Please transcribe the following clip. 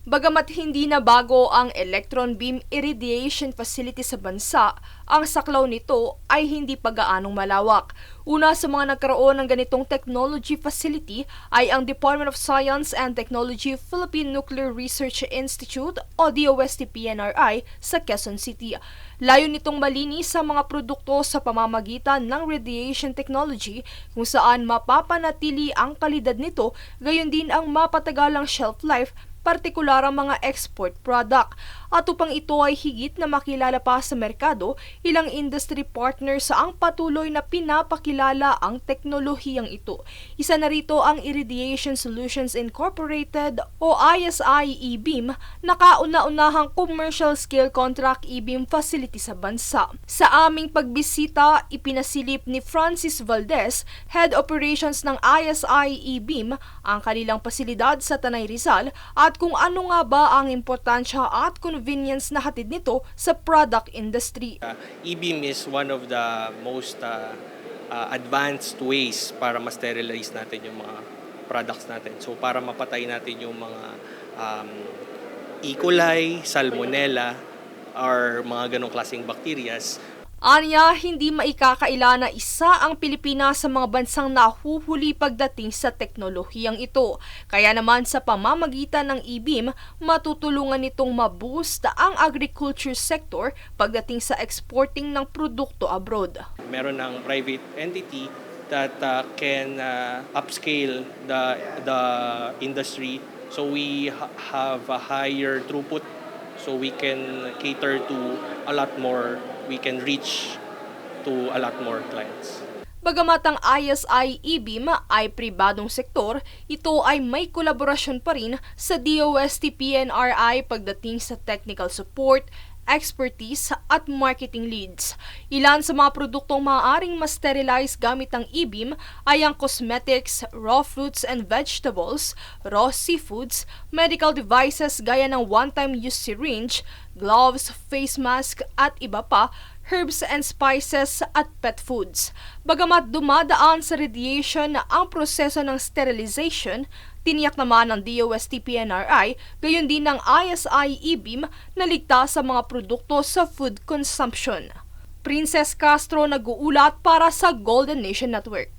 Bagamat hindi na bago ang electron beam irradiation facility sa bansa, ang saklaw nito ay hindi pa gaanong malawak. Una sa mga nagkaroon ng ganitong technology facility ay ang Department of Science and Technology Philippine Nuclear Research Institute o DOST-PNRI sa Quezon City. Layo nitong malinis sa mga produkto sa pamamagitan ng radiation technology kung saan mapapanatili ang kalidad nito, gayon din ang mapatagal ang shelf life, partikular ang mga export product. At upang ito ay higit na makilala pa sa merkado, ilang industry partners ang patuloy na pinapakilala ang teknolohiyang ito. Isa na rito ang Irradiation Solutions Incorporated o ISI E-beam na kauna-unahang commercial scale contract E-beam facility sa bansa. Sa aming pagbisita, ipinasilip ni Francis Valdez, Head Operations ng ISI E-beam, ang kanilang pasilidad sa Tanay Rizal at kung ano nga ba ang importansya at convenience na hatid nito sa product industry. E-beam is one of the most advanced ways para ma-sterilize natin yung mga products natin. So para mapatay natin yung mga E. coli, salmonella, or mga ganong klaseng bacterias. Anya, hindi maikakaila na isa ang Pilipinas sa mga bansang nahuhuli pagdating sa teknolohiyang ito. Kaya naman sa pamamagitan ng E-beam, matutulungan nitong ma-boost ang agriculture sector pagdating sa exporting ng produkto abroad. Meron ng private entity that can upscale the industry, so we have a higher throughput, so we can cater to a lot more. We can reach to a lot more clients. Bagamat ang ISI E-beam ay pribadong sektor, ito ay may kolaborasyon pa rin sa DOST-PNRI pagdating sa technical support, expertise at marketing leads. Ilan sa mga produktong maaaring ma-sterilize gamit ang E-beam ay ang cosmetics, raw fruits and vegetables, raw seafoods, medical devices gaya ng one-time use syringe, gloves, face mask at iba pa, herbs and spices at pet foods. Bagamat dumadaan sa radiation ang proseso ng sterilization, tiniyak naman ng DOST-PNRI, gayon din ng ISI E-beam na ligtas sa mga produkto sa food consumption. Princess Castro nag-uulat para sa Golden Nation Network.